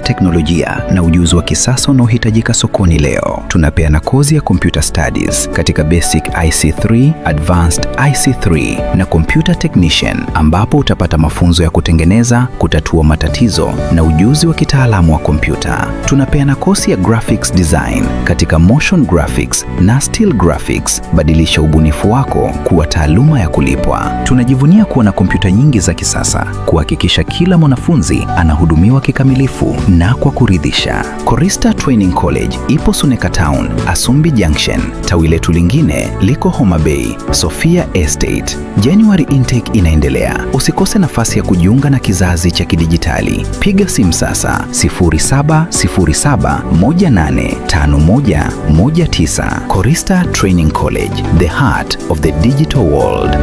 ya teknolojia na ujuzi wa kisasa unaohitajika sokoni leo. Tunapeana kozi ya Computer Studies katika Basic IC3, Advanced IC3 na Computer Technician, ambapo utapata mafunzo ya kutengeneza, kutatua matatizo na ujuzi wa kitaalamu wa kompyuta. Tunapeana kozi ya Graphics Design katika Motion Graphics na Still Graphics. Badilisha ubunifu wako kuwa taaluma ya kulipwa. Tunajivunia kuwa na kompyuta nyingi za kisasa, kuhakikisha kila mwanafunzi anahudumiwa kikamilifu na kwa kuridhisha. Korista Training College ipo Suneka Town, Asumbi Junction. Tawi letu lingine liko Homa Bay, Sophia Estate. January intake inaendelea. Usikose nafasi ya kujiunga na kizazi cha kidijitali. Piga simu sasa 0707185119. Korista Training College, the heart of the digital world.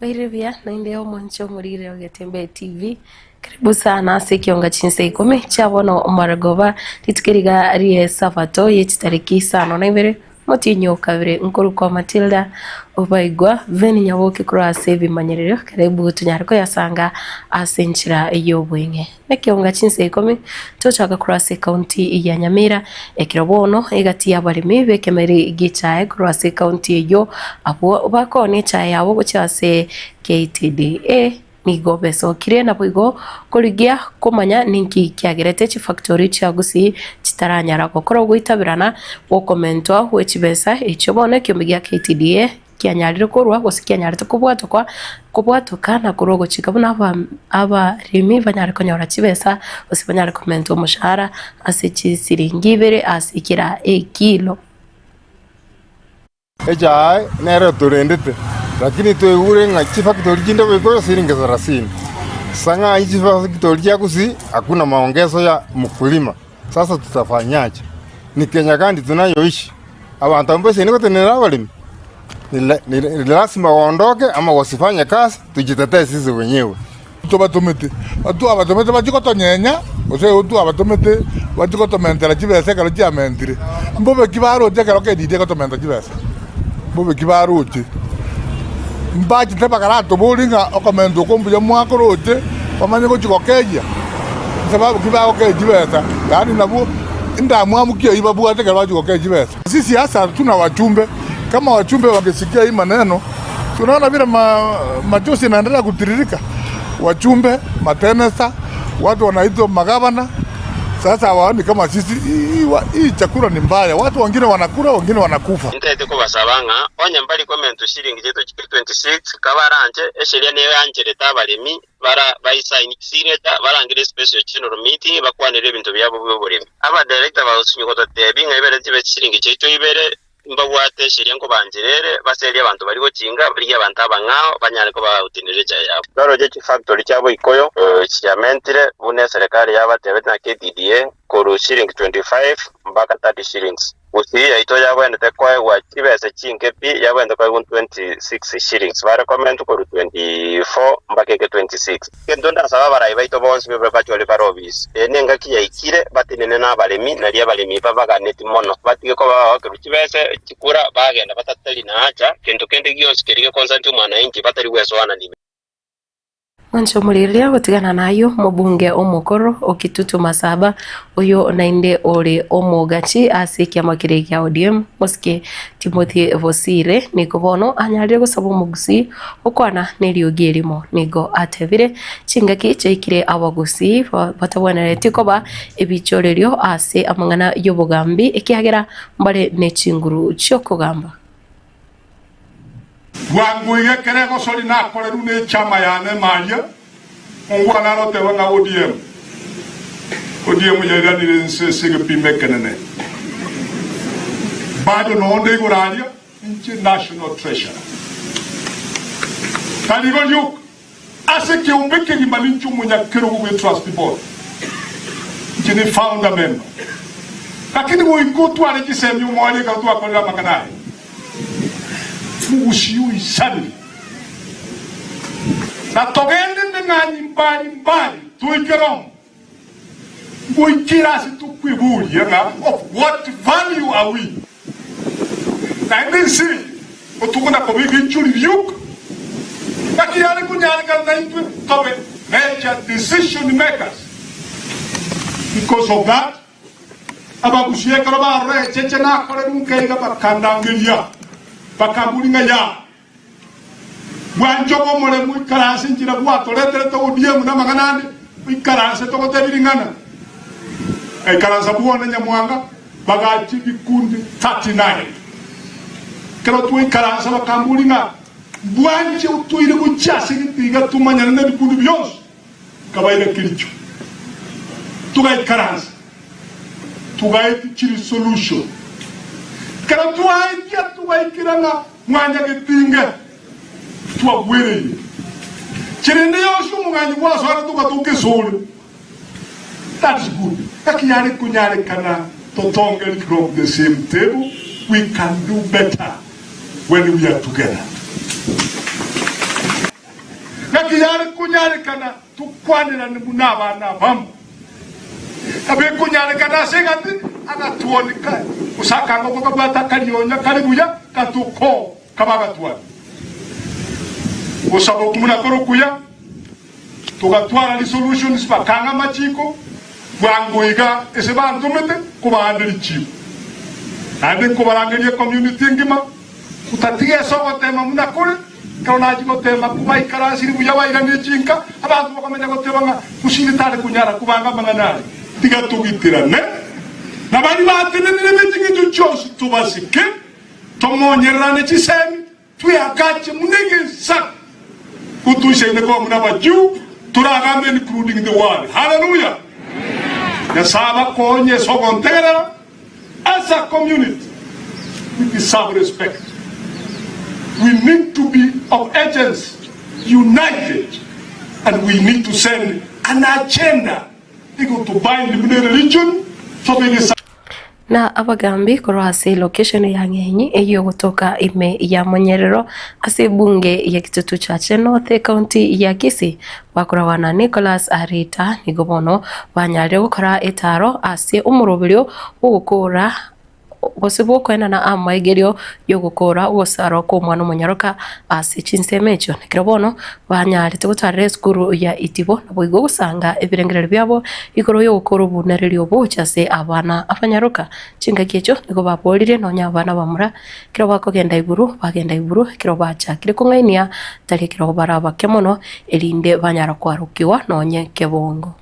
Wairivia na indeo mwancho murire wa Gatembe TV. Karibu sana sikionga chinse 10 chabona Omaragova titukiriga rie sabato yechitariki sano na ibere motinyo kabire nkuru kwa Matilda obaigwa veni nyawoke kura save manyerero. Karibu tunyariko yasanga asenchira eyobwenge nekionga chinse 10 tochaka kura se county ya Nyamira ekirobono egati yabarimi bekemeri gichae kura se county eyo abo bakone cha yabo gochase KTDA nigo beso kire na boigo korigia komanya ninki kiagerete chi factory cha gusi chitaranyara kokoro gwitabirana wo komento wechibesa ichobone kyomigia KTDA kianyarire korwa gosikia nyarite kubwatoka na kurogo chikabuna aba rimi banyare konyora chibesa osibanyare komento mushahara asichi siringi bere asikira kilo ejai nero turendete lakini tuegure ngachi factory jinda weko siringi 30 sanga hichi factory ya kusi hakuna maongezo ya mkulima. Sasa tutafanyaje? Ni Kenya kandi tunayoishi abantu ambao niko tenera walimi ni lazima waondoke ama wasifanye kazi, tujitetee sisi wenyewe. Tubatumete abatumete bachikotonyenya ose utu abatumete bachikotomentera chibese kalo chiamentire mbobe kibaro chekero kedide kotomenta chibese mbobe kibaro chi mbachi tebakarato bolinga okomento kombuya mwako rote pamanye kochikokeja sababu kibao kejibesa yani nabo ndamwamukia ibabu ateka bachikokeja. Sisi hasa tuna wachumbe, kama wachumbe wangesikia hii maneno tunaona vile machozi yanaendelea kutiririka. Wachumbe, matenesa, watu wanaitwa magavana. Sasa hawaoni kama sisi hii chakula ni mbaya. Watu wengine wanakula, wengine wanakufa. Ntaite ko basabanga onya mbali comment shilingi jeto 26 kabaranje esheria niyo yanjere tabalemi bara bayisign signature barangire special general meeting bakwanire ibintu byabo by'uburimi. Aba director bawusunyokoto tebinga ibere tibe shilingi jeto ibere mbawate sheria ngo banjirere baseri abantu bari gokinga bari abantu abangao banyare ko bawutinire cya yabo. Daro je factory cyabo ikoyo kiamentire une serikali yabatebe na KTDA koru shilingi 25 mpaka 30 shillings usi yaito yabwendete koegwa chibese chinkepi yabwende koegwa 26 shillings barekomend koru 24 mpaka 26 kendo ndasaba barayi baito bonsi bebe bachole barobis nenga kiyaikire batinene n'abalemi nari abalemi babaganeti mono batige ko babakiru chibese chikura bagenda batatali na acha kendo kende gionsi kerige konsenti umwana inchi batari weso wana nime Mwancho muriria gutigana nayo mubunge omukoro okitutu masaba uyo nainde ore omugachi asikia makire ya ODM Moske Timothy Vosire nikubono anyarire gusaba umugusi ukwana neriogirimo nigo atevire chingaki chekire abagusi batabonere tikoba ebichorerio ase amangana yobugambi ikihagera mbare nechinguru chokogamba Wanguye kerego soli na koleru ne chama yane maya ongwana no tewa na ODM ya ni rense sege pime kenene bado no onde goralia international treasure kaligo yuk ase ke umbeke ni malinchu munya kero we trust board jini founder member lakini wo ikotu ale kisemi umwale ka tu akola makanai ushiu isani na togende ngani mbali tuikerom kuikira situ kwibuli yanga of what value are we na ndisi otukuna ko bigi churi yuk bakiyale kunyale kan naitu tobe major decision makers because of that abagushie karoba re cheche na kore nunkaiga bakandangilia bakamulinga ya Wanjobo mole muikarase njira bwato letere to ODM na maganane muikarase to gotebiringana ikarasa buona nyamwanga bagachi bikundi 39 kero tu ikarasa bakamulinga bwanje utuire kuchasi gitiga tumanya na bikundi byose kabaida kilicho tugayikarasa tugayichiri solution kero tu aidia tugayikirana mwanya gitinga tuwa wele chirende yoshu munganyi kwa swara tuka tuke sole that is good kakiyari kunyari kana totongeli from the same table we can do better when we are together kakiyari kunyari kana tukwanira nibunaba na bamu abe kunyari kana segati agatuonika usaka ngoko kabata kalionya kalibuya katuko kabaga tuwa Osabo kumuna korokuya tugatwara ni solutions bakanga machiko bwanguiga ese bantumete kubandira chipo ande kubarangerie community ngima utatige sogo tema munakore kaona jiko tema kubaikara siri buya waira nechinka abantu bakomenya gotebanga kushilitare kunyara kubanga manganari tiga tugitirane nabari batenene betingi cyose tubasike tomonyerane chisemi tuyakache munenge sak kutuisha ineko muna waju turagambe including the world hallelujah ya saba konye sogontegera as a community we deserve respect we need to be of agents united and we need to send an agenda equal to bind the religion so we na abagambi korwase location ya ngenyi eyo kutoka ime ya Monyerero ase bunge ya Kitutu Chache North County ya Kisii bakurawana Nicholas Arita nigobono banyare gukora etaro ase umurobirio ugukura gosibo kwena na amaigerio yo gukora ugosaro ko mwana Munyaroka ase chinsemecho nikirobono banyare tugutare skuru ya Itibo nabo gusanga ebirengerero byabo ikoro yo gukora ubunererio bocha se abana abanyaroka chinga kiecho niko bapolire nonya abana bamura kiro bakogenda iburu bagenda iburu kiro bacha kire kungainia tali kiro baraba kemono elinde banyara kwarukiwa nonye kebongo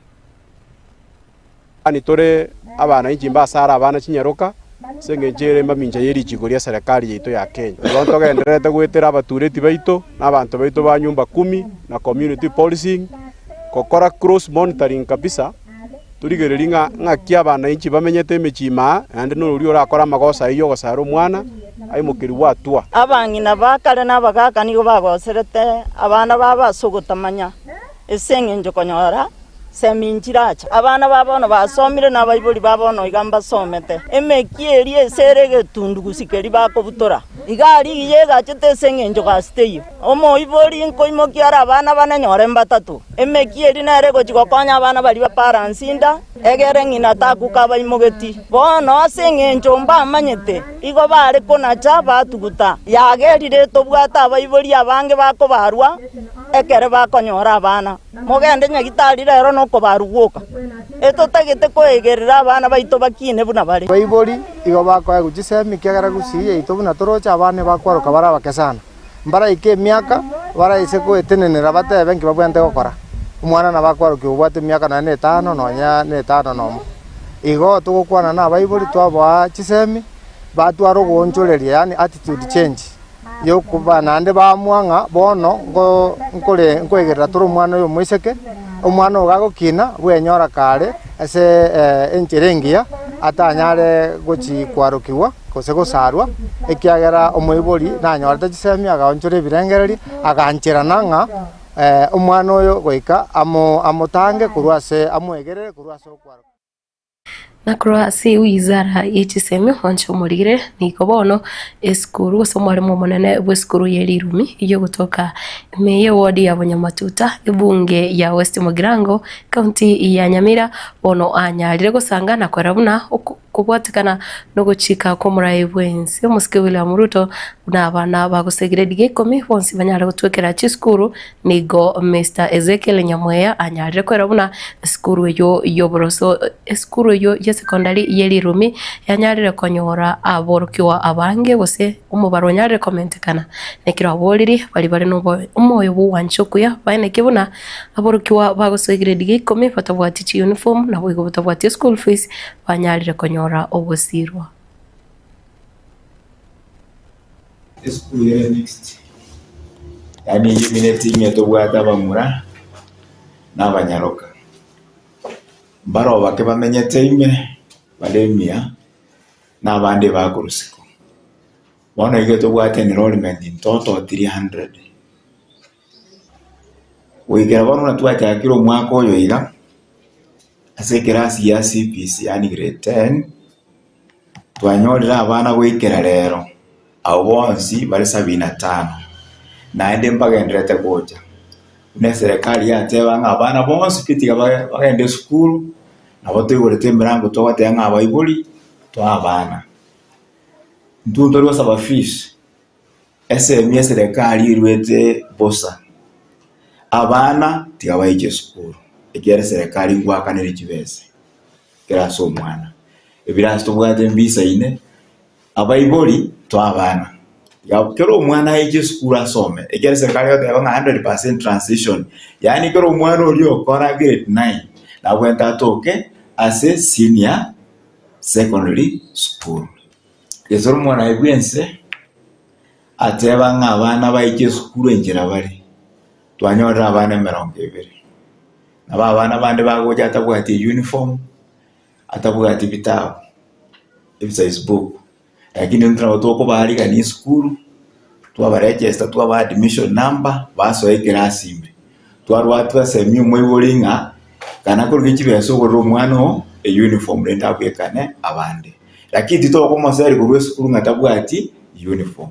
ani tore abana injimba sara abana Chinyaroka sengenjere maminja yeri chikoria serikali yetu ya Kenya abantu bagenderete gwetera abatureti baito n'abantu baito ba nyumba 10 na community policing kokora cross monitoring kabisa turigereringa ngakia abana inchi bamenyete emechima ande n'uri orakora magosa iyo gosara omwana ayimukiri watwa abangina bakale n'abagaka nigo bagoserete abana babasugutamanya esengenjo konyora seminjiracha abana babono basomire n'abayibori babono igamba somete emekieri esere getundu gusikeri bakobutora igari iye gachete sengenjo gasteyo omoibori nkoimokiara abana bananyore mbatatu emekieri nere gochikokonya abana bari baparansinda egere ngina takuka baimogeti bono asengenjo mbamanyete igo bare konacha batuguta yagerire tobwata abayibori abange bakobarwa ekere bakonyora abana mogende nyagitari rero noko baruguka etotagete koegerera abana baito bakine buna bari bayibori igo bakoya guchisemi kiagara gusiye ito buna torocha abane bakwaruka bara bakesana mbara ike miaka bara ise ko etenenera batebe nki babwente gukora umwana na bakwaruka ubwate miaka na 5 nonya 5 nomo igo tugukwana na bayibori twaba chisemi batwaro gonchoreria yani attitude change yokuba nande bamwanga bono ngo nkoegerera turu mwana uyu mwiseke umwana ugagukina bwenyora kare ase encherengia atanyare gochi kwarukiwa kose gosarwa ekiagera omoibori nanyorete chisemi agaonchore birengereri aganchera nanga umwana uyu goika amotange kurwase amwegerere kurwase okwaruka na kurasi wizara y'ichisemi wancho murire niko bono eskuru somwarimu munene bweskuru yerirumi iyo gutoka meye wodi ya Bonyamatuta ibunge ya West Mugirango county ya Nyamira bono anyalire gusangana kwarabuna kubwatikana no gucika ko murayi bwensi omusike William Ruto n'abana bagusegire digekome bonsi banyara gutwekera chiskuru nigo Mr Ezekiel Nyamweya anyalire kwarabuna skuru yo boroso skuru yo secondary yerirumi yanyarire konyora aborokiwa abange bose umubaro nyarire komentekana nekira aboliri bari no umoyo buwanchokuya bane kibuna aborokiwa bagusegire digekome batabwati uniform na bwigo batabwati school fees banyarire konyora obosirwa school yere next yani yimineti nyeto bwata bamura n'abanyaroka baro bake bamenyete ime balemia n'abandi bagurusiko bona igeto bwate enrollment in total 300 wigera bona twata kiro mwaka oyo ira ase kirasi ya CPC yani grade 10 twanyolera abana wikera rero abo bonsi bari 75 naende mpaga endrete goja ne serikali yateba ng'abana bonsi kitiga bagende school nabo tuyigorete mirango twabate ng'abayibori twabana ntundo rwose abafisi SME serikali irwete bosa abana tigabayije school egere serikali ngwakanira kibese keraso umwana ebirasi tubwate mbisa ine abayibori twabana kero umwana yije school asome egere serikali yaba nga 100% transition yani kero umwana uri okora grade 9 na kwenta atoke ase senior secondary school yezoro mwana ibwense ateba nga abana bayije school enjera bari twanyora abana 200 naba abana bande bagoja atabwati uniform atabwati bitabo ebisize book lakini ntra otoko bari kani school tuwa register tuwa admission number baso ekirasi imbe twarwa twasemi umwebulinga kana kuri kibeso goro mwana e uniform renda kwekane abande lakini titoko masari ku school ngatabwati uniform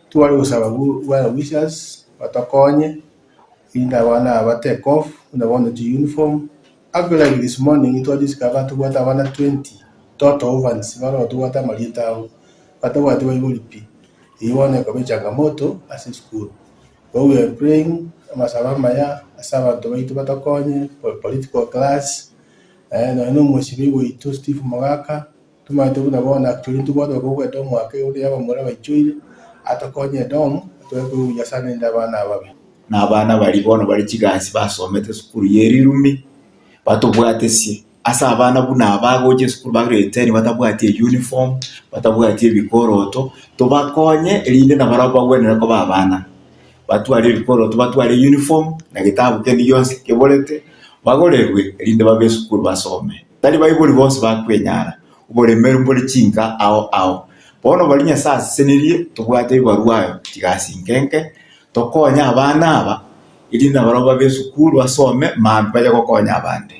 tuwali usaba wala wishes watakonye inda wana ba take off na wana uniform actually like this morning it was discovered to what wana 20 total ovens wala tu wata malita wata walipi ione kwa changamoto as school we were praying masaba maya asaba to waitu batakonye political class na no mwesibi witu Steve Magaka tumaito na bona actually tu bado ko to mwake uri aba mura bachuire atakonye dom tweko yasane ndabana ababe n'abana bari bono bari kigasi basomete school yerirumi batubwatesi asa abana buna abagoje school bagre 10 batabwati uniform batabwati bikoroto tubakonye elinde na baraba gwenera ko babana batwari bikoroto batwari uniform na gitabu kendi yose kebolete bagorerwe elinde babe school basome tali bayibuli bose bakwenyara ubole meru mbole chinka ao bono balinya sasa senerie tubwate barwayo kigasi nkenke tokonya abana aba ili na baroba be sukuru asome mampaje gokonya abandi.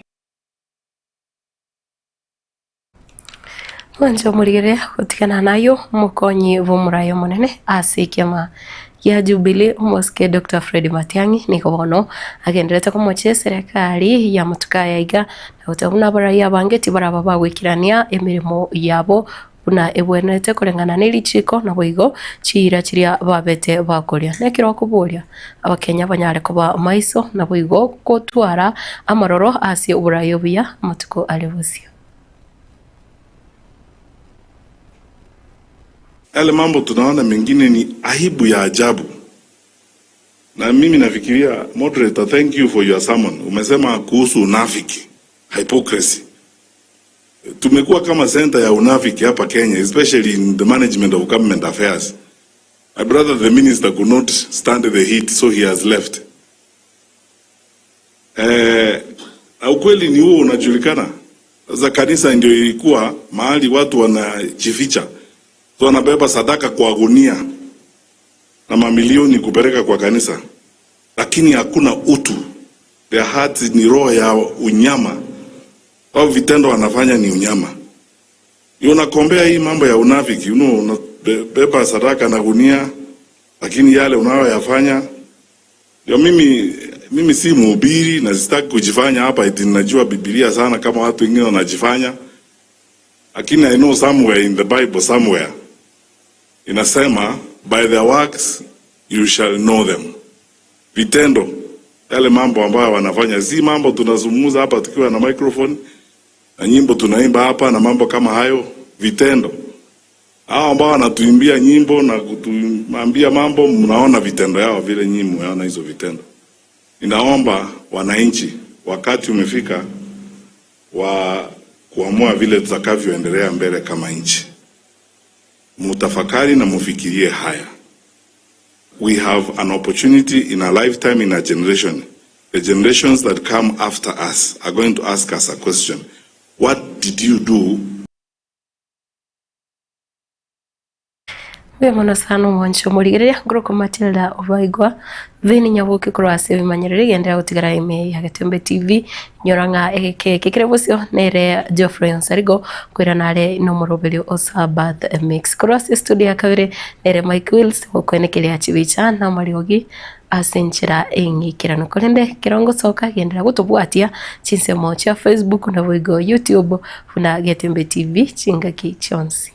Mwanjo murire gutigana nayo mukonyi bumurayo munene asikema ya Jubilee Moske Dr. Fred Matiang'i niko bono agenderete kumuche serikali ya mutukaya iga na utabuna baraia bangeti baraba bagwikirania emirimo yabo buna ebwenete kurengana n'irichiko na boigo chira chiria babete bakoria nekiro kuburia abakenya banyare kuba maiso na boigo kotwara amaroro asi uburayo bya mutuko alebusio. Yale mambo tunaona mengine ni aibu ya ajabu. Na mimi nafikiria, moderator, thank you for your sermon. Umesema kuhusu unafiki, hypocrisy. Tumekuwa kama center ya unafiki hapa Kenya, especially in the management of government affairs. My brother the minister could not stand the heat, so he has left. Ukweli ni huo unajulikana. Sasa kanisa ndio ilikuwa mahali watu wanajificha. So wanabeba sadaka kwa gunia na mamilioni kupeleka kwa kanisa, lakini hakuna utu. Their hearts ni roho ya unyama, au vitendo wanafanya ni unyama. Unakombea hii mambo ya unafiki, unabeba sadaka na gunia, lakini yale unayoyafanya. Ndio mimi si mhubiri na sitaki kujifanya hapa eti ninajua Biblia sana kama watu wengine wanajifanya, lakini I know somewhere in the Bible somewhere inasema, by their works you shall know them. Vitendo, yale mambo ambayo wanafanya, si mambo tunazungumza hapa tukiwa na microphone na nyimbo tunaimba hapa na mambo kama hayo. Vitendo, hao ambao wanatuimbia nyimbo na kutuambia mambo, mnaona vitendo yao vile nyinyi mnaona hizo vitendo. Ninaomba wananchi, wakati umefika wa kuamua vile tutakavyoendelea mbele kama nchi. Mutafakari na mufikirie haya. We have an opportunity in a lifetime, in a generation. The generations that come after us are going to ask us a question. What did you do? Bemono sano mwancho murigere groko Matilda Obaigwa vini nyabuki kurwase bimanyerere gendera gutigara ime ya Gatembe TV nyoranga eke kikirebusio nere Geoffrey Nsarigo kwira nare no murobelio Osabath mix kurwase studio ya kabire nere Mike Wills okwenekelea chibicha na mariogi asenchira engikirano kolende kirongo soka gendera gutubwatia chinse mocha Facebook na boigo YouTube funa Gatembe TV chingaki chonsi.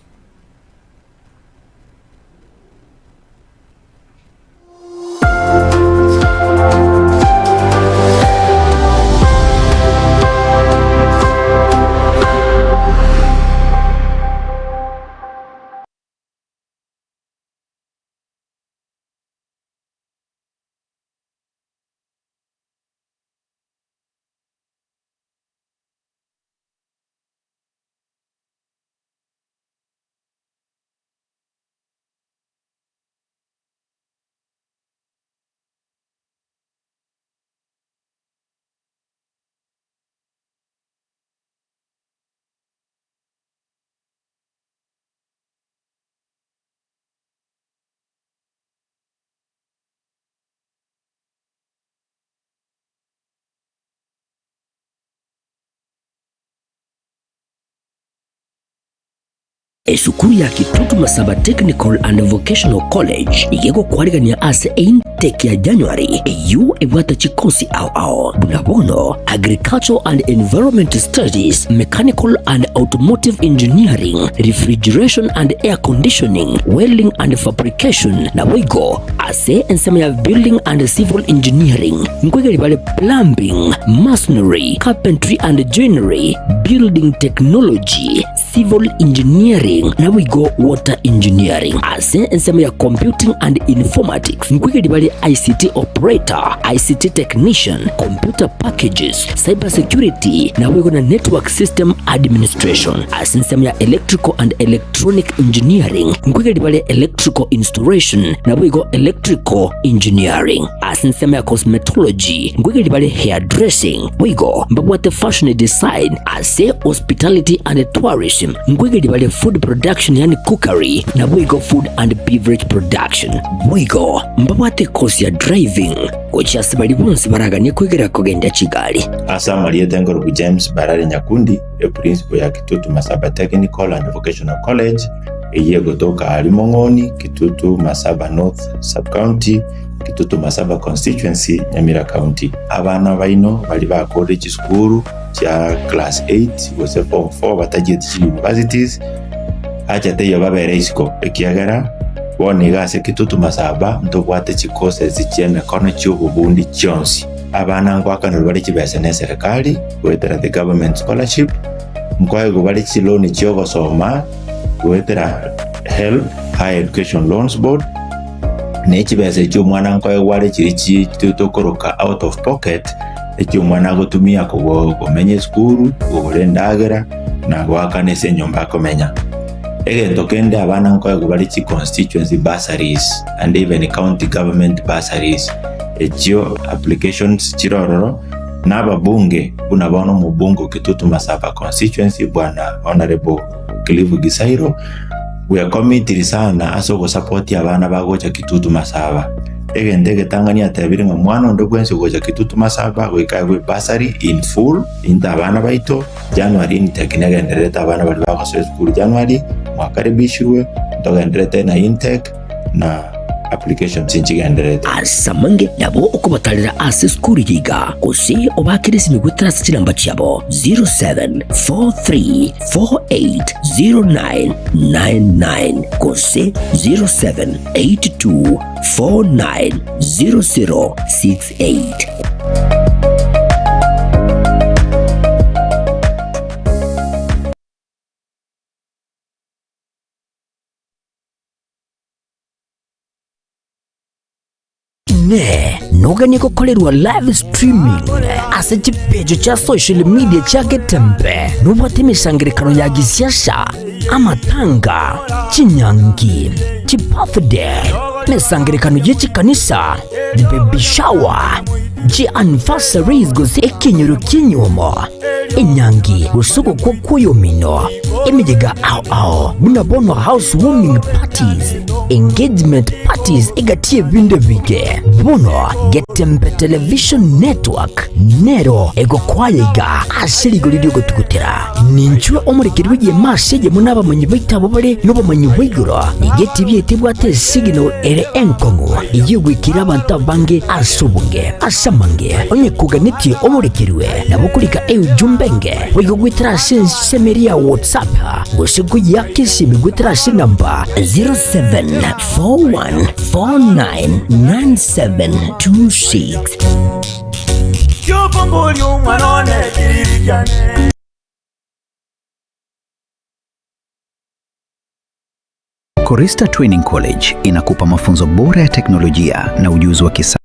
Esukuru ya Kitutu Masaba Technical and Vocational College igego kwarigania ase intake ya January eyu ebwata chikosi ao bunabono Agricultural and Environment Studies, Mechanical and Automotive Engineering, Refrigeration and Air Conditioning, Welding and Fabrication na wigo ase ensema ya Building and Civil Engineering nkwegeri bale Plumbing, Masonry, Carpentry and Joinery, Building Technology, Civil Engineering na wigo Water Engineering ase ensema ya Computing and Informatics nkwegeri bale ICT Operator, ICT Technician, Computer Packages, Cyber Security na wigo na Network System Administration ase ensema ya Electrical and Electronic Engineering nkwegeri bale Electrical Installation na wigo Electrical Engineering ase ensema ya Cosmetology nkwegeri bale Hairdressing wigo mbabwate Fashion Design ase Hospitality and Tourism nkwegeri bale Food Production yani Cookery na wigo Food and Beverage Production wigo mbabwate course ya Driving gochasi bali bonse baraganie kwegera kugenda Kigali. Asa Maria Tengoro James Barare Nyakundi, a principal ya Kitutu Masaba Technical and Vocational College, eye gotoka Alimongoni, Kitutu Masaba North Sub-County, Kitutu Masaba Constituency, Nyamira County. Abana baino bali ba college school cha class 8 wose form 4 batagiye universities. Acha teyo babere isiko ekiagara woni gase Kitutu Masaba ntobwate chikose zichene kono cy'ububundi cyonsi. Abana ngwakana bali kibese ne serikali wetera the government scholarship mkwaye bali loan cyo gosoma wetera help higher education loans board ne kibese cyo mwana ngwaye wale kiri kitokoroka out of pocket ekyo mwana gotumia kumenye school golendagera na gwakane se nyomba komenya egento kende abana ngwaye bali constituency bursaries and even county government bursaries. Echio applications chirororo n'ababunge bunabono mu bungo Kitutu Masaba constituency bwana honorable Clive Gisairo we are committed sana aso support abana bagocha Kitutu Masaba egende Tanganyika tabiri nga mwana ndo kwense gocha Kitutu Masaba we bursary in full inta abana baito January nitekinega ndereta abana bali bakoso school January mwakaribishirwe ndogenderete na intake na application sinchigenderete asamange nabo okubatalira ase school yiga kose obakirisi ni gutrasa kiramba cyabo 0743480999 kose 0782490068. Ne noganye gukorerwa live streaming ase chipejo cha social media cha Getembe nubate misangirikano ya gisiasha amatanga chinyangi chipafde misangirikano yechikanisa baby shower anniversaries gozi ekinyoro kinyomo inyangi usuko kwa kuyomino emijega ao bunabono housewarming parties engagement parties igatie vinde vige bono Getembe television network nero ego kwayega ashiri golidio gotukutera ninchwe omurikirwe ye masege munaba manyi baitabo bare no bamanyi wiguro igeti byetibwate signal ere enkongo iyigwikira abantu bange asubunge asamange onye kuganiti omurikirwe nabukulika jumbenge wigwitira semeria WhatsApp gosiku yakisi migwitira namba 0741499726. Korista Training College inakupa mafunzo bora ya teknolojia na ujuzi wa kisasa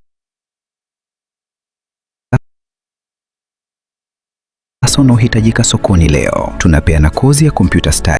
unaohitajika sokoni leo. Tunapeana kozi ya computer studies